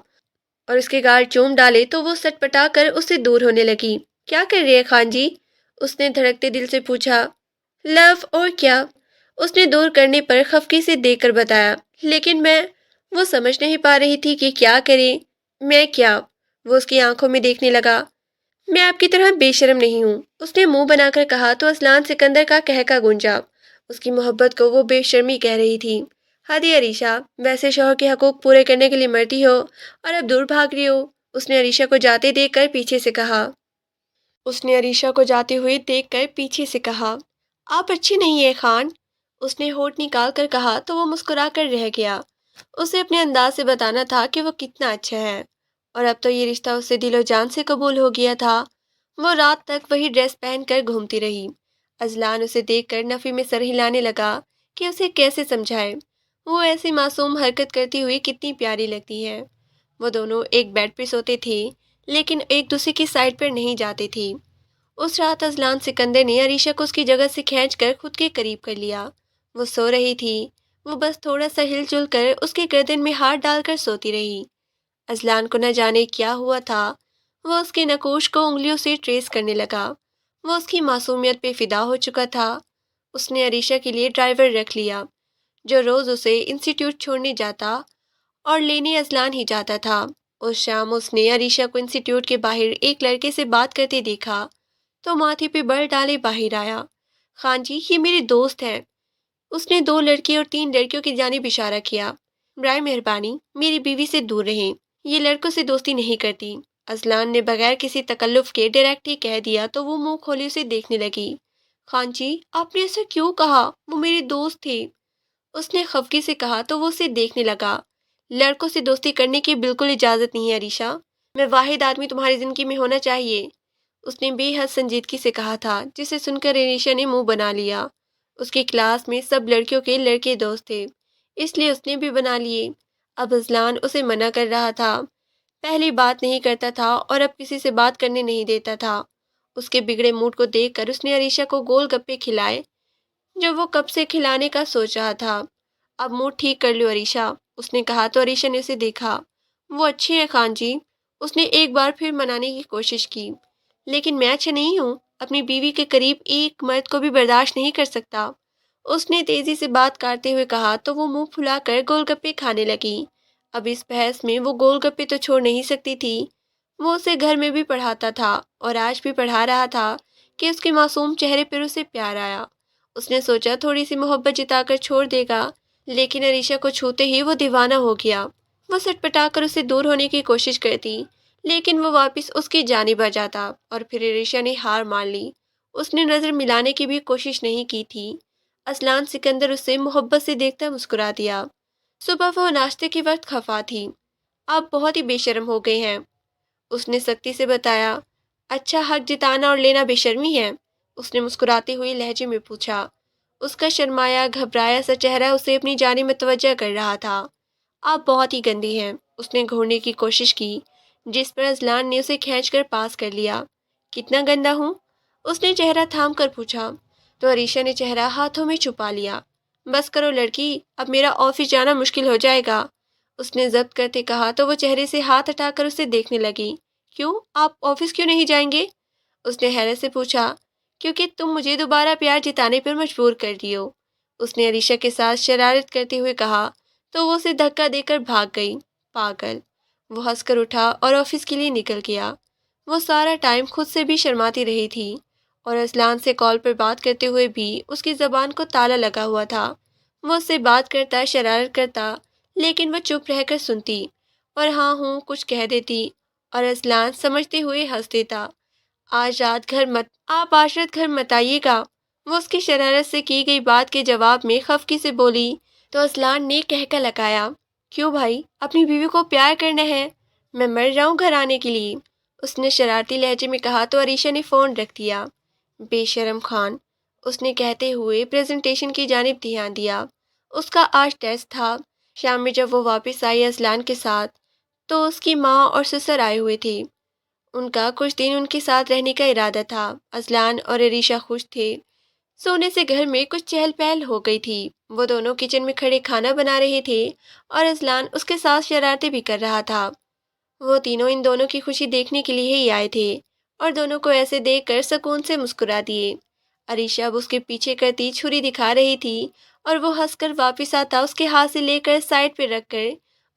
A: اور اس کے گال چوم ڈالے تو وہ سٹ پٹا کر اس سے دور ہونے لگی۔ کیا کر رہے ہیں خان جی؟ اس نے دھڑکتے دل سے پوچھا۔ لو اور کیا، اس نے دور کرنے پر خفگی سے دیکھ کر بتایا، لیکن وہ سمجھ نہیں پا رہی تھی کہ کیا کرے۔ میں کیا؟ وہ اس کی آنکھوں میں دیکھنے لگا۔ میں آپ کی طرح بے شرم نہیں ہوں، اس نے منہ بنا کر کہا تو اذلان سکندر کا کہکا گونجا۔ اس کی محبت کو وہ بے شرمی کہہ رہی تھی۔ ہادی عریشہ، ویسے شوہر کے حقوق پورے کرنے کے لیے مرتی ہو اور اب دور بھاگ رہی ہو، اس نے عریشہ کو جاتے دیکھ کر پیچھے سے کہا۔ آپ اچھی نہیں ہے خان، اس نے ہونٹ نکال کر کہا تو وہ مسکرا کر رہ گیا۔ اسے اپنے انداز سے بتانا تھا کہ وہ کتنا اچھا ہے، اور اب تو یہ رشتہ اسے دل و جان سے قبول ہو گیا تھا۔ وہ رات تک وہی ڈریس پہن کر گھومتی رہی۔ اذلان اسے دیکھ کر نفی میں سر ہلانے لگا کہ اسے کیسے سمجھائے، وہ ایسی معصوم حرکت کرتی ہوئی کتنی پیاری لگتی ہے۔ وہ دونوں ایک بیڈ پہ سوتے تھے لیکن ایک دوسرے کی سائڈ پر نہیں جاتے تھے۔ اس رات اذلان سکندر نے عریشہ کو اس کی جگہ سے کھینچ کر خود کے قریب کر لیا۔ وہ سو رہی تھی، وہ بس تھوڑا سا ہل جل کر اس کے گردن میں ہاتھ ڈال کر سوتی رہی۔ اذلان کو نہ جانے کیا ہوا تھا، وہ اس کے نقوش کو انگلیوں سے ٹریس کرنے لگا۔ وہ اس کی معصومیت پہ فدا ہو چکا تھا۔ اس نے عریشہ کے لیے ڈرائیور رکھ لیا جو روز اسے انسٹیٹیوٹ چھوڑنے جاتا اور لینے اذلان ہی جاتا تھا۔ اس شام اس نے عریشہ کو انسٹیٹیوٹ کے باہر ایک لڑکے سے بات کرتے دیکھا تو ماتھے پہ بر ڈالے باہر آیا۔ خان جی، یہ میرے دوست ہیں۔ اس نے 2 لڑکے اور 3 لڑکیوں کی جانب اشارہ کیا۔ برائے مہربانی میری بیوی سے دور رہیں، یہ لڑکوں سے دوستی نہیں کرتی۔ اذلان نے بغیر کسی تکلف کے ڈائریکٹ ہی کہہ دیا تو وہ منہ کھولے اسے دیکھنے لگی۔ خان جی، آپ نے ایسا کیوں کہا؟ وہ میرے دوست تھے۔ اس نے خفگی سے کہا تو وہ اسے دیکھنے لگا۔ لڑکوں سے دوستی کرنے کی بالکل اجازت نہیں ہے عریشہ، میں واحد آدمی تمہاری زندگی میں ہونا چاہیے، اس نے بے حد سنجیدگی سے کہا تھا، جسے سن کر عریشہ نے منہ بنا لیا۔ اس کی کلاس میں سب لڑکیوں کے لڑکے دوست تھے، اس لیے اس نے بھی بنا لیے۔ اب اذلان اسے منع کر رہا تھا، پہلے بات نہیں کرتا تھا اور اب کسی سے بات کرنے نہیں دیتا تھا۔ اس کے بگڑے موڈ کو دیکھ کر اس نے عریشہ کو گول گپے کھلائے جو وہ کب سے کھلانے کا سوچ رہا تھا۔ اب موڈ ٹھیک کر لو عریشہ، اس نے کہا تو عریشہ نے اسے دیکھا۔ وہ اچھے ہیں خان جی، اس نے ایک بار پھر منانے کی کوشش کی، لیکن میں اچھا نہیں ہوں، اپنی بیوی کے قریب ایک مرد کو بھی برداشت نہیں کر سکتا، اس نے تیزی سے بات کاٹتے ہوئے کہا تو وہ منہ پھلا کر گول گپے کھانے لگی۔ اب اس بحث میں وہ گول گپے تو چھوڑ نہیں سکتی تھی، وہ اسے گھر میں بھی پڑھاتا تھا اور آج بھی پڑھا رہا تھا کہ اس کے معصوم چہرے پر اسے پیار آیا۔ اس نے سوچا تھوڑی سی محبت جتا کر چھوڑ دے گا، لیکن عریشہ کو چھوتے ہی وہ دیوانہ ہو گیا۔ وہ سٹ پٹا کر اسے دور ہونے کی کوشش کرتی، لیکن وہ واپس اس کی جانب آ جاتا اور پھر عریشہ نے ہار مان لی۔ اس نے نظر ملانے کی بھی کوشش نہیں کی تھی۔ اذلان سکندر اسے محبت سے دیکھتا مسکرا دیا۔ صبح وہ ناشتے کے وقت خفا تھی۔ آپ بہت ہی بے شرم ہو گئے ہیں، اس نے سختی سے بتایا۔ اچھا، حق جتانا اور لینا بے شرمی ہے؟ اس نے مسکراتے ہوئے لہجے میں پوچھا۔ اس کا شرمایا گھبرایا سا چہرہ اسے اپنی جانب متوجہ کر رہا تھا۔ آپ بہت ہی گندی ہیں، اس نے گھورنے کی کوشش کی، جس پر اذلان نے اسے کھینچ کر پاس کر لیا۔ کتنا گندا ہوں؟ اس نے چہرہ تھام کر پوچھا تو عریشہ نے چہرہ ہاتھوں میں چھپا لیا۔ بس کرو لڑکی، اب میرا آفس جانا مشکل ہو جائے گا، اس نے ضبط کرتے کہا تو وہ چہرے سے ہاتھ ہٹا کر اسے دیکھنے لگی۔ کیوں؟ آپ آفس کیوں نہیں جائیں گے؟ اس نے حیرت سے پوچھا۔ کیونکہ تم مجھے دوبارہ پیار جتانے پر مجبور کر دی ہو، اس نے عریشہ کے ساتھ شرارت کرتے ہوئے کہا تو وہ اسے دھکا دے کر بھاگ گئی۔ پاگل، وہ ہنس کر اٹھا اور آفس کے لیے نکل گیا۔ وہ سارا ٹائم خود سے بھی شرماتی رہی تھی اور اذلان سے کال پر بات کرتے ہوئے بھی اس کی زبان کو تالا لگا ہوا تھا۔ وہ اس سے بات کرتا، شرارت کرتا، لیکن وہ چپ رہ کر سنتی اور ہاں ہوں کچھ کہہ دیتی اور اذلان سمجھتے ہوئے ہنس دیتا۔ آج رات گھر مت آئیے گا، وہ اس کی شرارت سے کی گئی بات کے جواب میں خفگی سے بولی تو اذلان نے کہکا لگایا۔ کیوں بھائی، اپنی بیوی کو پیار کرنا ہے؟ میں مر جاؤں گھر آنے کے لیے، اس نے شرارتی لہجے میں کہا تو عریشہ نے فون رکھ دیا۔ بے شرم خان، اس نے کہتے ہوئے پریزنٹیشن کی جانب دھیان دیا۔ اس کا آج ٹیسٹ تھا۔ شام میں جب وہ واپس آئی اذلان کے ساتھ تو اس کی ماں اور سسر آئے ہوئے تھے۔ ان کا کچھ دن ان کے ساتھ رہنے کا ارادہ تھا۔ اذلان اور عریشہ خوش تھے، سونے سے گھر میں کچھ چہل پہل ہو گئی تھی۔ وہ دونوں کچن میں کھڑے کھانا بنا رہے تھے اور اذلان اس کے ساتھ شرارتیں بھی کر رہا تھا۔ وہ تینوں ان دونوں کی خوشی دیکھنے کے لیے ہی آئے تھے اور دونوں کو ایسے دیکھ کر سکون سے مسکرا دیے۔ عریشہ اب اس کے پیچھے کرتی چھری دکھا رہی تھی اور وہ ہنس کر واپس آتا اس کے ہاتھ سے لے کر سائڈ پہ رکھ کر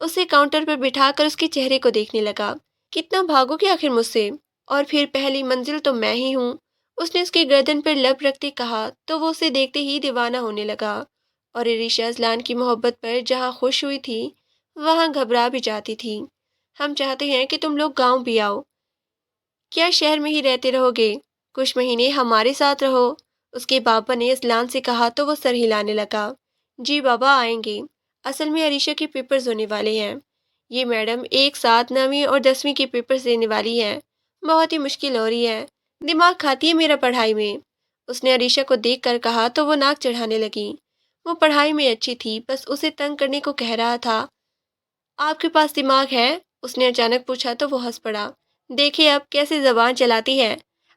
A: اسے کاؤنٹر پر بٹھا کر اس کے چہرے کو دیکھنے لگا۔ کتنا بھاگو گے آخر مجھ سے، اور پھر پہلی منزل تو میں ہی ہوں، اس نے اس کی گردن پر لب رکھتے کہا تو وہ اسے دیکھتے ہی دیوانہ ہونے لگا اور عریشہ اذلان کی محبت پر جہاں خوش ہوئی تھی وہاں گھبرا بھی جاتی تھی۔ ہم چاہتے ہیں کہ تم لوگ گاؤں بھی آؤ، کیا شہر میں ہی رہتے رہو گے؟ کچھ مہینے ہمارے ساتھ رہو، اس کے بابا نے اذلان سے کہا تو وہ سر ہلانے لگا۔ جی بابا آئیں گے، اصل میں عریشہ کے پیپرز ہونے والے ہیں، یہ میڈم ایک ساتھ 9ویں اور 10ویں کے پیپرز دینے والی ہیں، بہت ہی مشکل ہو رہی ہے، دماغ کھاتی ہے میرا پڑھائی میں، اس نے عریشہ کو دیکھ کر کہا تو وہ ناک چڑھانے لگی۔ وہ پڑھائی میں اچھی تھی، بس اسے تنگ کرنے کو کہہ رہا تھا۔ آپ کے پاس دماغ ہے؟ اس نے اچانک پوچھا تو وہ ہنس پڑا۔ دیکھے اب کیسے زبان چلاتی ہے،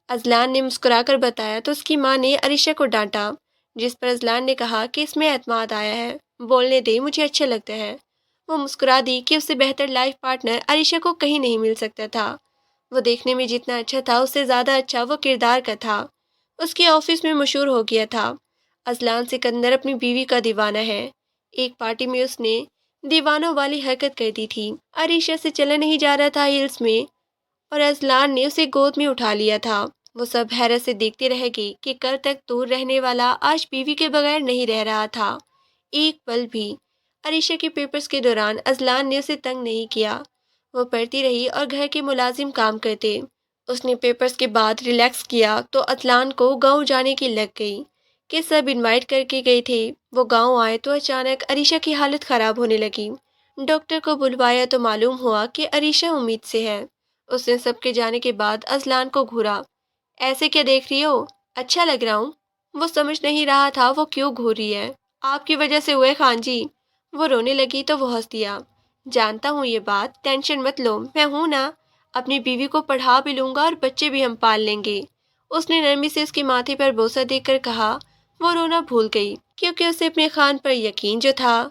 A: اذلان نے مسکرا کر بتایا تو اس کی ماں نے عریشہ کو ڈانٹا، جس پر اذلان نے کہا کہ اس میں اعتماد آیا ہے، بولنے دے، مجھے اچھا لگتا ہے۔ وہ مسکرا دی کہ اس سے بہتر لائف پارٹنر عریشہ کو کہیں نہیں مل سکتا تھا۔ وہ دیکھنے میں جتنا اچھا تھا اس سے زیادہ اچھا وہ کردار کا تھا۔ اس کے آفس میں مشہور ہو گیا تھا، اذلان سکندر اپنی بیوی کا دیوانہ ہے۔ ایک پارٹی میں اس نے دیوانوں والی حرکت کر دی تھی۔ عریشہ سے چلا نہیں جا رہا تھا ہیلز میں، اور اذلان نے اسے گود میں اٹھا لیا تھا۔ وہ سب حیرت سے دیکھتے رہ گئی کہ کل تک دور رہنے والا آج بیوی کے بغیر نہیں رہ رہا تھا ایک پل بھی۔ عریشہ کے پیپرز کے دوران اذلان نے اسے تنگ نہیں کیا، وہ پڑھتی رہی اور گھر کے ملازم کام کرتے۔ اس نے پیپرز کے بعد ریلیکس کیا تو اذلان کو گاؤں جانے کی لگ گئی کہ سب انوائٹ کر کے گئے تھے۔ وہ گاؤں آئے تو اچانک عریشہ کی حالت خراب ہونے لگی۔ ڈاکٹر کو بلوایا تو معلوم ہوا کہ عریشہ امید سے ہے۔ اس نے سب کے جانے کے بعد اذلان کو گھورا۔ ایسے کیا دیکھ رہی ہو؟ اچھا لگ رہا ہوں؟ وہ سمجھ نہیں رہا تھا وہ کیوں گھور رہی ہے۔ آپ کی وجہ سے ہوئے خان جی۔ وہ رونے لگی تو وہ ہنس دیا۔ جانتا ہوں یہ بات، ٹینشن مت لو، میں ہوں نا، اپنی بیوی کو پڑھا بھی لوں گا اور بچے بھی ہم پال لیں گے۔ اس نے نرمی سے اس کے ماتھے پر بوسہ دے کر کہا۔ وہ رونا بھول گئی کیونکہ اسے اپنے خان پر یقین جو تھا